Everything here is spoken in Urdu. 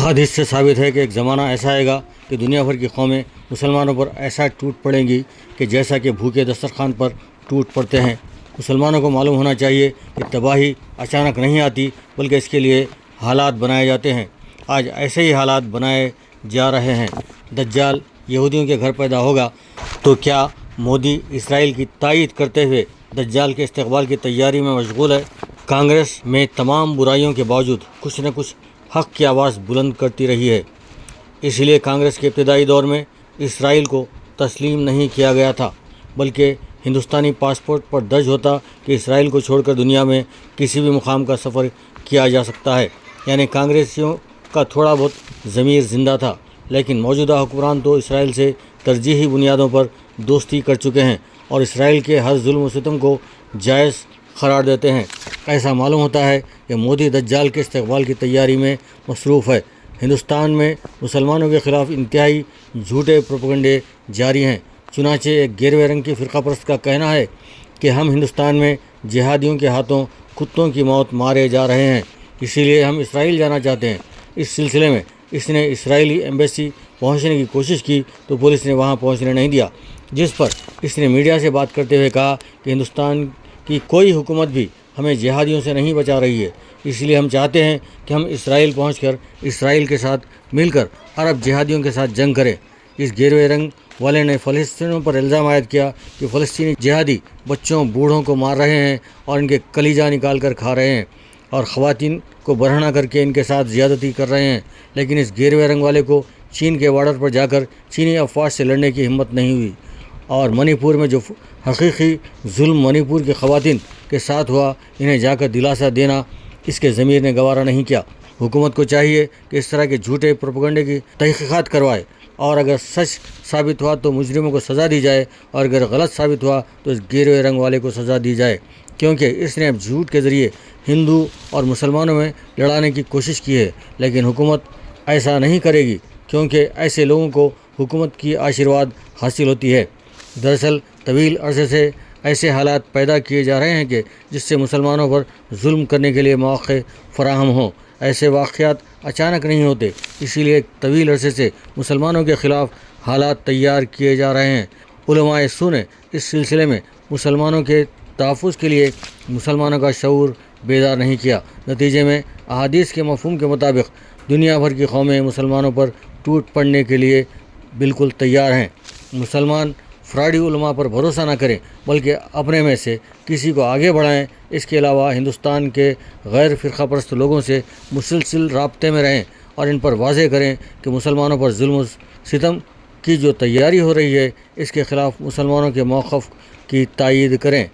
خود اس سے ثابت ہے کہ ایک زمانہ ایسا آئے گا کہ دنیا بھر کی قومیں مسلمانوں پر ایسا ٹوٹ پڑیں گی کہ جیسا کہ بھوکے دسترخوان پر ٹوٹ پڑتے ہیں۔ مسلمانوں کو معلوم ہونا چاہیے کہ تباہی اچانک نہیں آتی بلکہ اس کے لیے حالات بنائے جاتے ہیں۔ آج ایسے ہی حالات بنائے جا رہے ہیں۔ دجال یہودیوں کے گھر پیدا ہوگا تو کیا مودی اسرائیل کی تائید کرتے ہوئے دجال کے استقبال کی تیاری میں مشغول ہے؟ کانگریس میں تمام برائیوں کے باوجود کچھ نہ کچھ حق کی آواز بلند کرتی رہی ہے۔ اس لیے کانگریس کے ابتدائی دور میں اسرائیل کو تسلیم نہیں کیا گیا تھا، بلکہ ہندوستانی پاسپورٹ پر درج ہوتا کہ اسرائیل کو چھوڑ کر دنیا میں کسی بھی مقام کا سفر کیا جا سکتا ہے۔ یعنی کانگریسیوں کا تھوڑا بہت ضمیر زندہ تھا، لیکن موجودہ حکمران تو اسرائیل سے ترجیحی بنیادوں پر دوستی کر چکے ہیں اور اسرائیل کے ہر ظلم و ستم کو جائز قرار دیتے ہیں۔ ایسا معلوم ہوتا ہے کہ مودی دجال کے استقبال کی تیاری میں مصروف ہے۔ ہندوستان میں مسلمانوں کے خلاف انتہائی جھوٹے پروپیگنڈے جاری ہیں۔ چنانچہ ایک گیروے رنگ کی فرقہ پرست کا کہنا ہے کہ ہم ہندوستان میں جہادیوں کے ہاتھوں کتوں کی موت مارے جا رہے ہیں، اسی لیے ہم اسرائیل جانا چاہتے ہیں۔ اس سلسلے میں اس نے اسرائیلی ایمبیسی پہنچنے کی کوشش کی تو پولیس نے وہاں پہنچنے نہیں دیا، جس پر اس نے میڈیا سے بات کرتے ہوئے کہا کہ ہندوستان کی کوئی حکومت بھی ہمیں جہادیوں سے نہیں بچا رہی ہے، اس لیے ہم چاہتے ہیں کہ ہم اسرائیل پہنچ کر اسرائیل کے ساتھ مل کر عرب جہادیوں کے ساتھ جنگ کریں۔ اس گیروے رنگ والے نے فلسطینیوں پر الزام عائد کیا کہ فلسطینی جہادی بچوں بوڑھوں کو مار رہے ہیں اور ان کے کلیجہ نکال کر کھا رہے ہیں اور خواتین کو برہنہ کر کے ان کے ساتھ زیادتی کر رہے ہیں، لیکن اس گیروے رنگ والے کو چین کے بارڈر پر جا کر چینی افواج سے لڑنے کی ہمت نہیں ہوئی، اور منی پور میں جو حقیقی ظلم منی پور کی خواتین کے ساتھ ہوا انہیں جا کر دلاسا دینا اس کے ضمیر نے گوارا نہیں کیا۔ حکومت کو چاہیے کہ اس طرح کے جھوٹے پروپیگنڈے کی تحقیقات کروائے اور اگر سچ ثابت ہوا تو مجرموں کو سزا دی جائے اور اگر غلط ثابت ہوا تو اس گیروے رنگ والے کو سزا دی جائے، کیونکہ اس نے اب جھوٹ کے ذریعے ہندو اور مسلمانوں میں لڑانے کی کوشش کی ہے، لیکن حکومت ایسا نہیں کرے گی کیونکہ ایسے لوگوں کو حکومت کی آشیرواد حاصل ہوتی ہے۔ دراصل طویل عرصے سے ایسے حالات پیدا کیے جا رہے ہیں کہ جس سے مسلمانوں پر ظلم کرنے کے لیے مواقع فراہم ہوں۔ ایسے واقعات اچانک نہیں ہوتے، اسی لیے ایک طویل عرصے سے مسلمانوں کے خلاف حالات تیار کیے جا رہے ہیں۔ علماء سو نے اس سلسلے میں مسلمانوں کے تحفظ کے لیے مسلمانوں کا شعور بیدار نہیں کیا۔ نتیجے میں احادیث کے مفہوم کے مطابق دنیا بھر کی قومیں مسلمانوں پر ٹوٹ پڑنے کے لیے بالکل تیار ہیں۔ مسلمان فراڈی علماء پر بھروسہ نہ کریں بلکہ اپنے میں سے کسی کو آگے بڑھائیں۔ اس کے علاوہ ہندوستان کے غیر فرقہ پرست لوگوں سے مسلسل رابطے میں رہیں اور ان پر واضح کریں کہ مسلمانوں پر ظلم و ستم کی جو تیاری ہو رہی ہے اس کے خلاف مسلمانوں کے موقف کی تائید کریں۔